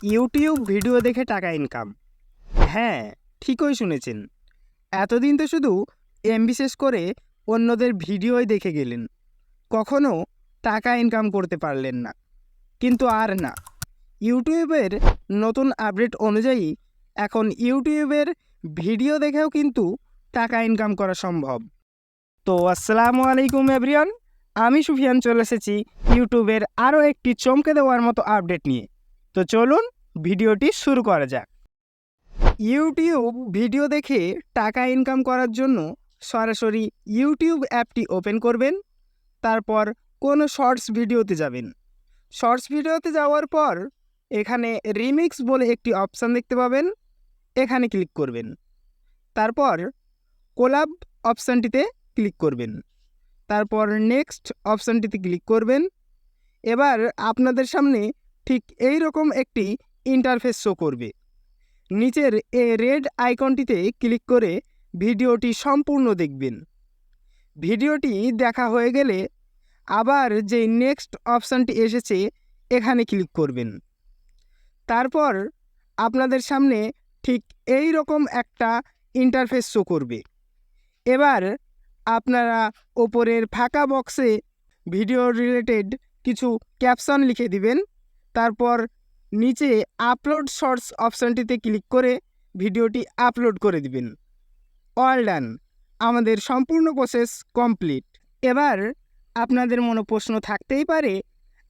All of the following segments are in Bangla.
ইউটিউব ভিডিও দেখে টাকা ইনকাম। হ্যাঁ, ঠিকই শুনেছেন। এতদিন তো শুধু এমবি শেষ করে অন্যদের ভিডিওই দেখে গেলেন, কখনো টাকা ইনকাম করতে পারলেন না। কিন্তু আর না, ইউটিউবের নতুন আপডেট অনুযায়ী এখন ইউটিউবের ভিডিও দেখেও কিন্তু টাকা ইনকাম করা সম্ভব। তো আসসালামু আলাইকুম এভরিওয়ান, আমি সুফিয়ান চলে এসেছি ইউটিউবের আরও একটি চমকে দেওয়ার মতো আপডেট নিয়ে। তো চলুন ভিডিওটি শুরু করা যাক। ইউটিউব ভিডিও দেখে টাকা ইনকাম করার জন্য সরাসরি ইউটিউব অ্যাপটি ওপেন করবেন, তারপর কোনো শর্টস ভিডিওতে যাবেন। শর্টস ভিডিওতে যাওয়ার পর এখানে রিমিক্স বলে একটি অপশান দেখতে পাবেন, এখানে ক্লিক করবেন। তারপর কোলাব অপশানটিতে ক্লিক করবেন, তারপর নেক্সট অপশানটিতে ক্লিক করবেন। এবার আপনাদের সামনে ঠিক এই রকম একটি ইন্টারফেস শো করবে। নিচের এই রেড আইকনটিতে ক্লিক করে ভিডিওটি সম্পূর্ণ দেখবেন। ভিডিওটি দেখা হয়ে গেলে আবার যে নেক্সট অপশানটি এসেছে এখানে ক্লিক করবেন। তারপর আপনাদের সামনে ঠিক এই রকম একটা ইন্টারফেস শো করবে। এবার আপনারা ওপরের ফাঁকা বক্সে ভিডিও রিলেটেড কিছু ক্যাপশন লিখে দিবেন, তারপর নিচে আপলোড শর্টস অপশানটিতে ক্লিক করে ভিডিওটি আপলোড করে দিবেন। অল ডান, আমাদের সম্পূর্ণ প্রসেস কমপ্লিট। এবার আপনাদের মনে প্রশ্ন থাকতেই পারে,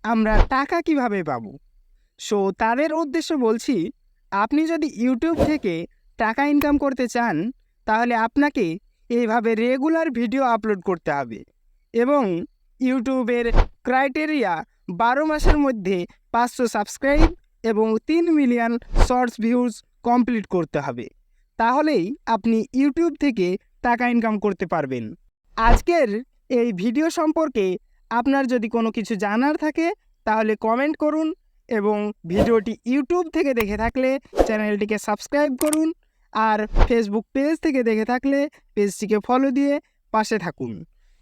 আমরা টাকা কিভাবে পাবো? সো তাদের উদ্দেশ্য বলছি, আপনি যদি ইউটিউব থেকে টাকা ইনকাম করতে চান তাহলে আপনাকে এইভাবে রেগুলার ভিডিও আপলোড করতে হবে এবং ইউটিউবের ক্রাইটেরিয়া 12 মাসের মধ্যে 500 সাবস্ক্রাইব এবং 3 মিলিয়ন শর্টস ভিউজ কমপ্লিট করতে হবে। তাহলেই আপনি ইউটিউব থেকে টাকা ইনকাম করতে পারবেন। আজকের এই ভিডিও সম্পর্কে আপনার যদি কোনো কিছু জানার থাকে তাহলে কমেন্ট করুন এবং ভিডিওটি ইউটিউব থেকে দেখে থাকলে চ্যানেলটিকে সাবস্ক্রাইব করুন, আর ফেসবুক পেজ থেকে দেখে থাকলে পেজটিকে ফলো দিয়ে পাশে থাকুন।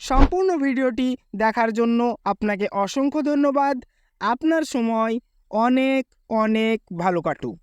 সম্পূর্ণ ভিডিওটি দেখার জন্য আপনাকে অসংখ্য ধন্যবাদ। আপনার সময় অনেক অনেক ভালো কাটুক।